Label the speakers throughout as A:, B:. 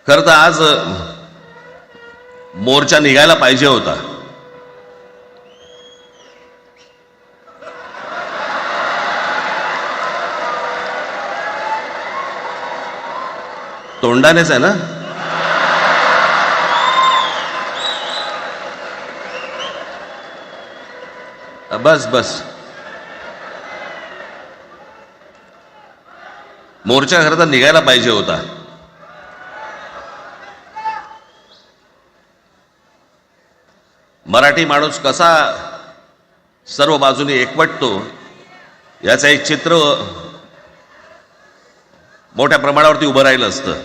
A: खरं तर आज मोर्चा निघायला पाहिजे होता. तोंडानेच आहे ना? बस बस. मोर्चा खरं तर निघायला पाहिजे होता. मराठी माणूस कसा सर्व बाजूने एकवटतो याचं एक चित्र मोठ्या प्रमाणावरती उभं राहिलं असतं.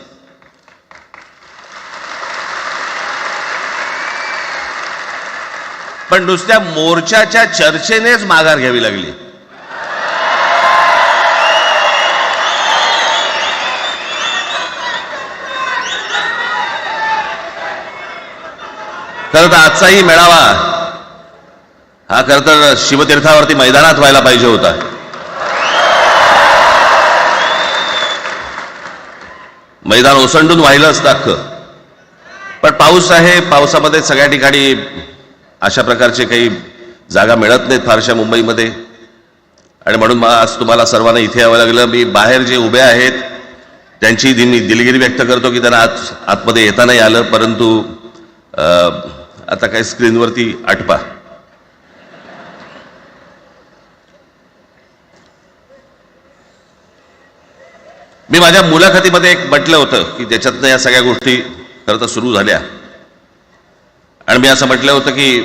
A: पण नुसत्या मोर्चाच्या चर्चेनेच माघार घ्यावी लागली. खरं तर आजचाही मेळावा हा खरं तर शिवतीर्थावरती मैदानात व्हायला पाहिजे होता. मैदान ओसंडून वाहिलं असतं अख्खं. पण पाऊस आहे, पावसामध्ये सगळ्या ठिकाणी अशा प्रकारचे काही जागा मिळत नाहीत फारशा मुंबईमध्ये, आणि म्हणून आज तुम्हाला सर्वांना इथे यावं लागलं. मी बाहेर जे उभे आहेत त्यांची दिलगिरी व्यक्त करतो की त्यांना आतमध्ये येता नाही आलं, परंतु आता काही स्क्रीनवरती आठवा. मी माझ्या मुलाखतीमध्ये एक म्हटलं होतं की ज्याच्यातनं या सगळ्या गोष्टी खरं तर सुरू झाल्या, आणि मी असं म्हटलं होतं की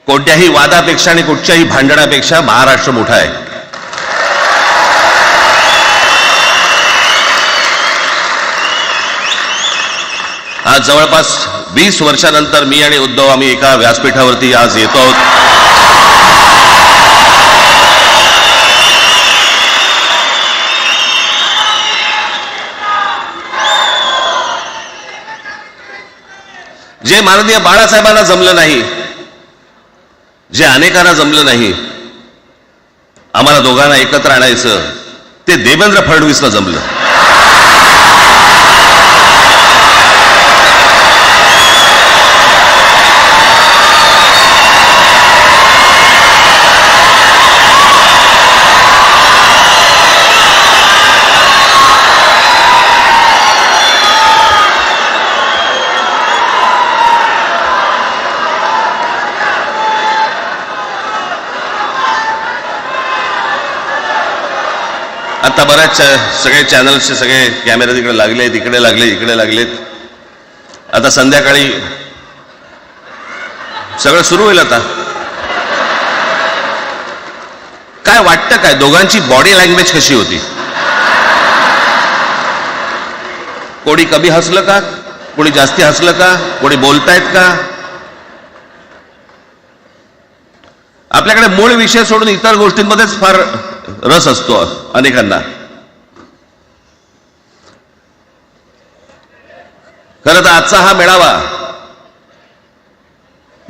A: कोणत्याही वादापेक्षा आणि कुठच्याही भांडणापेक्षा महाराष्ट्र मोठा आहे. आज जवळपास 20 वर्षानंतर मी आणि उद्धव आम्ही एका व्यासपीठावरती आज येतो आहोत. जे माननीय बाळासाहेबांना जमलं नाही, जे अनेकांना जमलं नाही, आम्हाला दोघांना एकत्र आणायचं, ते देवेंद्र फडणवीसला जमलं. आता बऱ्याच सगळे चॅनल्सचे सगळे कॅमेरे तिकडे लागले, इकडे लागले, इकडे लागलेत. आता संध्याकाळी सगळं सुरू होईल. आता काय वाटतं, काय दोघांची बॉडी लँग्वेज कशी होती? कोणी कमी हसलं का, कोणी जास्ती हसलं का, कोणी बोलतायत का? आपल्याकडे मूळ विषय सोडून इतर गोष्टींमध्येच फार रस असतो अनेकांना. खरं तर आजचा हा मेळावा,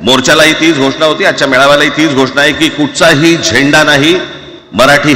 A: मोर्चालाही तीच घोषणा होती, आजच्या मेळाव्यालाही तीच घोषणा आहे की कुठचाही झेंडा नाही, मराठी